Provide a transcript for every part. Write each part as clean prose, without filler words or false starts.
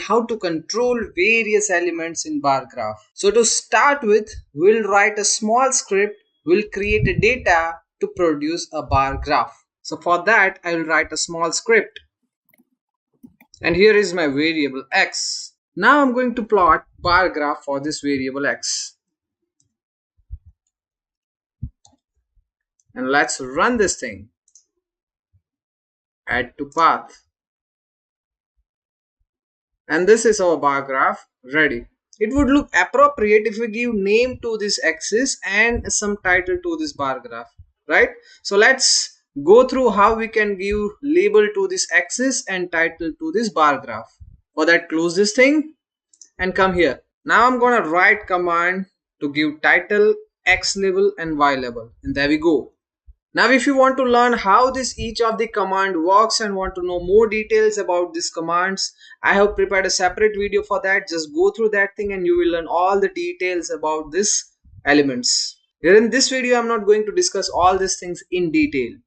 how to control various elements in bar graph. So to start with, we'll write a small script. We'll create a data to produce a bar graph. So for that, I will write a small script. And here is my variable x. Now I'm going to plot bar graph for this variable x. And let's run this thing. Add to path. And this is our bar graph ready. It would look appropriate if we give name to this axis and some title to this bar graph, right? So let's go through how we can give label to this axis and title to this bar graph. For that, close this thing and come here. Now I'm gonna write command to give title, x label and y label, and there we go. Now if you want to learn how each of the command works and want to know more details about these commands, I have prepared a separate video for that. Just go through that thing and you will learn all the details about these elements. Here in this video, I'm not going to discuss all these things in detail,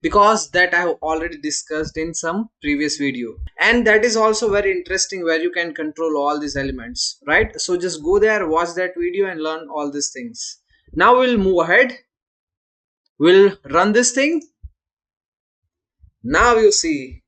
because that I have already discussed in some previous video, and that is also very interesting where you can control all these elements, right? So just go there, watch that video and learn all these things. Now we'll move ahead. We'll run this thing. Now you see,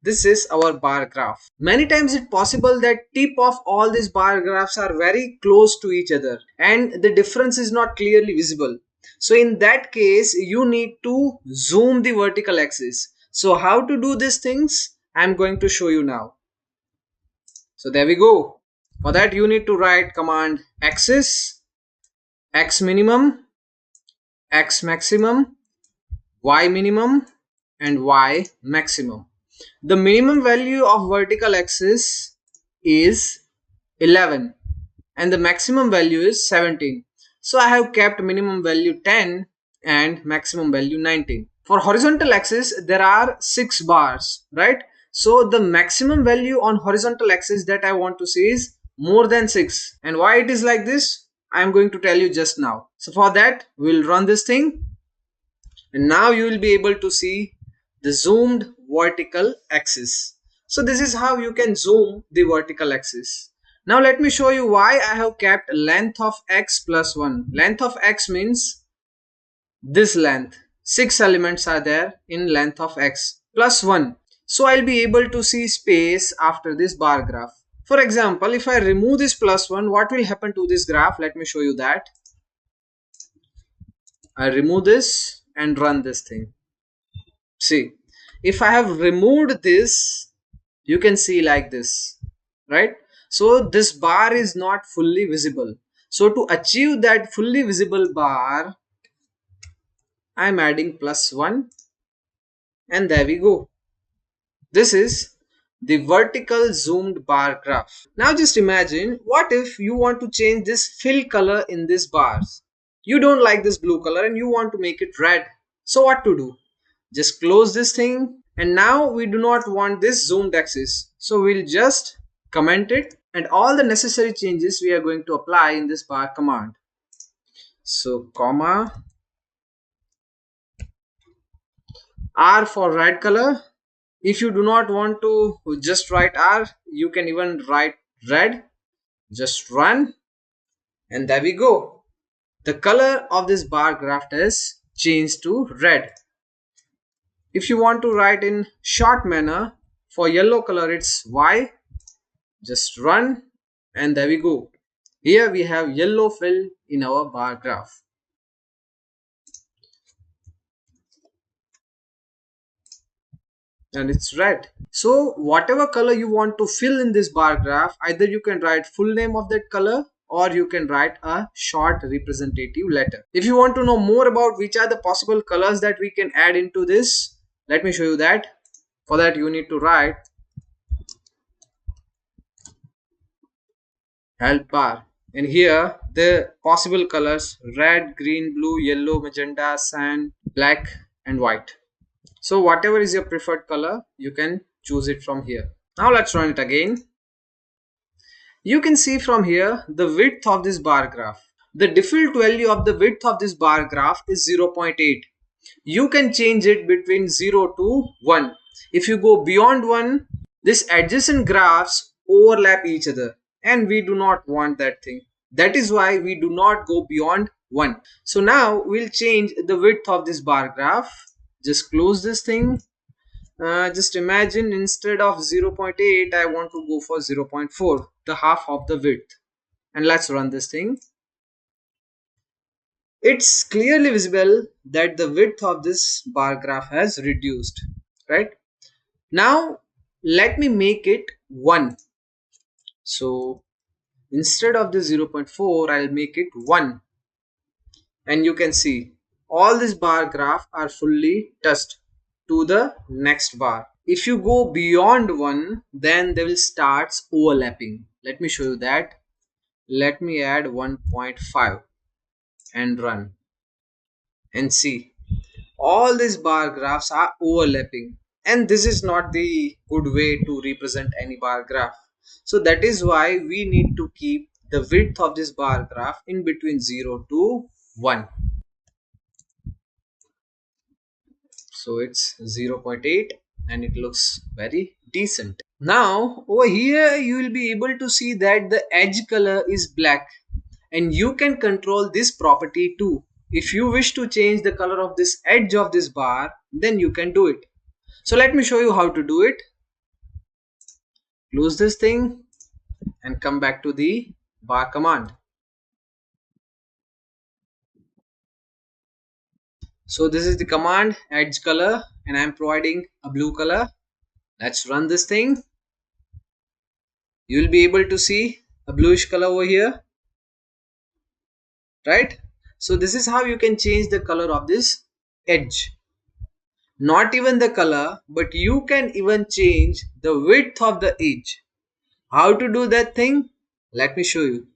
this is our bar graph. Many times it's possible that tip of all these bar graphs are very close to each other and the difference is not clearly visible. So in that case, you need to zoom the vertical axis. So how to do these things? I'm going to show you now. So there we go. For that, you need to write command axis, x minimum, x maximum, y minimum and y maximum. The minimum value of vertical axis is 11 and the maximum value is 17. So I have kept minimum value 10 and maximum value 19. For horizontal axis, there are 6 bars, right? So the maximum value on horizontal axis that I want to see is more than 6. And why it is like this, I am going to tell you just now. So for that, we'll run this thing. And now you will be able to see the zoomed vertical axis. So this is how you can zoom the vertical axis. Now let me show you why I have kept length of x plus 1. Length of x means this length. 6 elements are there in length of x plus 1. So I'll be able to see space after this bar graph. For example, if I remove this plus 1, what will happen to this graph? Let me show you that. I remove this and run this thing. See, if I have removed this, you can see like this, right? So this bar is not fully visible. So to achieve that fully visible bar, I'm adding plus 1 and there we go. This is the vertical zoomed bar graph. Now just imagine, what if you want to change this fill color in these bars? You don't like this blue color and you want to make it red. So what to do? Just close this thing, and now we do not want this zoomed axis. So we'll just comment it and all the necessary changes we are going to apply in this bar command. So comma, R for red color. If you do not want to just write R, you can even write red. Just run and there we go. The color of this bar graph is changed to red. If you want to write in short manner, for yellow color it's Y. Just run and there we go. Here we have yellow fill in our bar graph. And it's red. So whatever color you want to fill in this bar graph, either you can write full name of that color or you can write a short representative letter. If you want to know more about which are the possible colors that we can add into this, let me show you that. For that, you need to write help bar, and here the possible colors: red, green, blue, yellow, magenta, sand, black and white. So whatever is your preferred color, you can choose it from here. Now let's run it again. You can see from here the width of this bar graph. The default value of the width of this bar graph is 0.8. You can change it between 0 to 1. If you go beyond 1, this adjacent graphs overlap each other, and we do not want that thing. That is why we do not go beyond 1. So now we'll change the width of this bar graph. Just close this thing. Just imagine instead of 0.8 I want to go for 0.4, the half of the width, and let's run this thing. It's clearly visible that the width of this bar graph has reduced, right? Now let me make it 1. So instead of the 0.4 I'll make it 1, and you can see all these bar graph are fully touched to the next bar. If you go beyond 1, then they will start overlapping. Let me show you that. Let me add 1.5 and run and see all these bar graphs are overlapping, and this is not the good way to represent any bar graph. So that is why we need to keep the width of this bar graph in between 0 to 1. So it's 0.8 and it looks very decent. Now over here you will be able to see that the edge color is black, and you can control this property too. If you wish to change the color of this edge of this bar, then you can do it. So let me show you how to do it. Close this thing and come back to the bar command. So this is the command edge color, and I am providing a blue color. Let's run this thing. You will be able to see a bluish color over here, right? So this is how you can change the color of this edge. Not even the color, but you can even change the width of the edge. How to do that thing? Let me show you.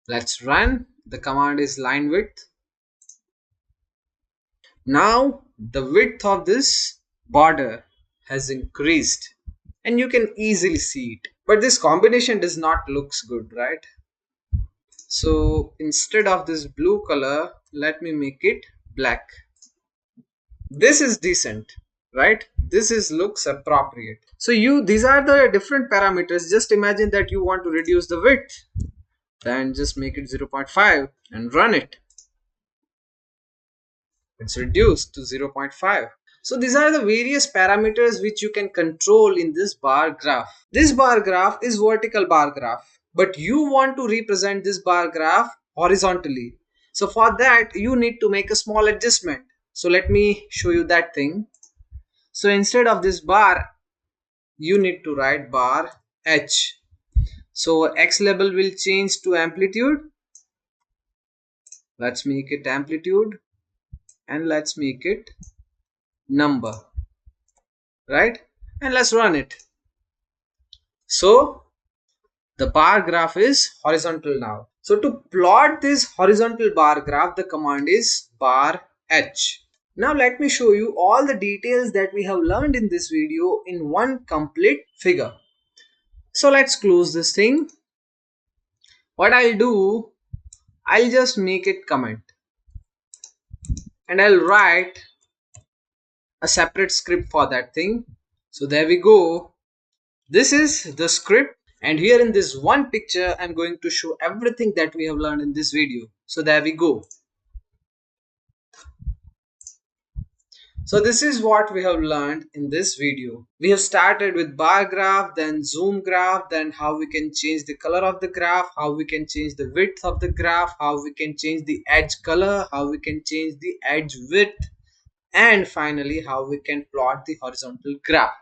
Let's run. The command is line width. Now the width of this border has increased, and you can easily see it. But this combination does not looks good, right? So instead of this blue color, let me make it black. This is decent, right? This is looks appropriate. So these are the different parameters. Just imagine that you want to reduce the width, then just make it 0.5 and run it. It's reduced to 0.5. So these are the various parameters which you can control in this bar graph. This bar graph is vertical bar graph, but you want to represent this bar graph horizontally. So for that you need to make a small adjustment. So let me show you that thing. So instead of this bar, you need to write bar H. So X label will change to amplitude. Let's make it amplitude, and let's make it number, right? And let's run it. So the bar graph is horizontal now. So to plot this horizontal bar graph, the command is bar H. Now let me show you all the details that we have learned in this video in one complete figure. So let's close this thing. What I'll do, I'll just make it comment, and I'll write a separate script for that thing. So there we go. This is the script, and here in this one picture I'm going to show everything that we have learned in this video. So there we go. So this is what we have learned in this video. We have started with bar graph, then zoom graph, then how we can change the color of the graph, how we can change the width of the graph, how we can change the edge color, how we can change the edge width, and finally how we can plot the horizontal graph.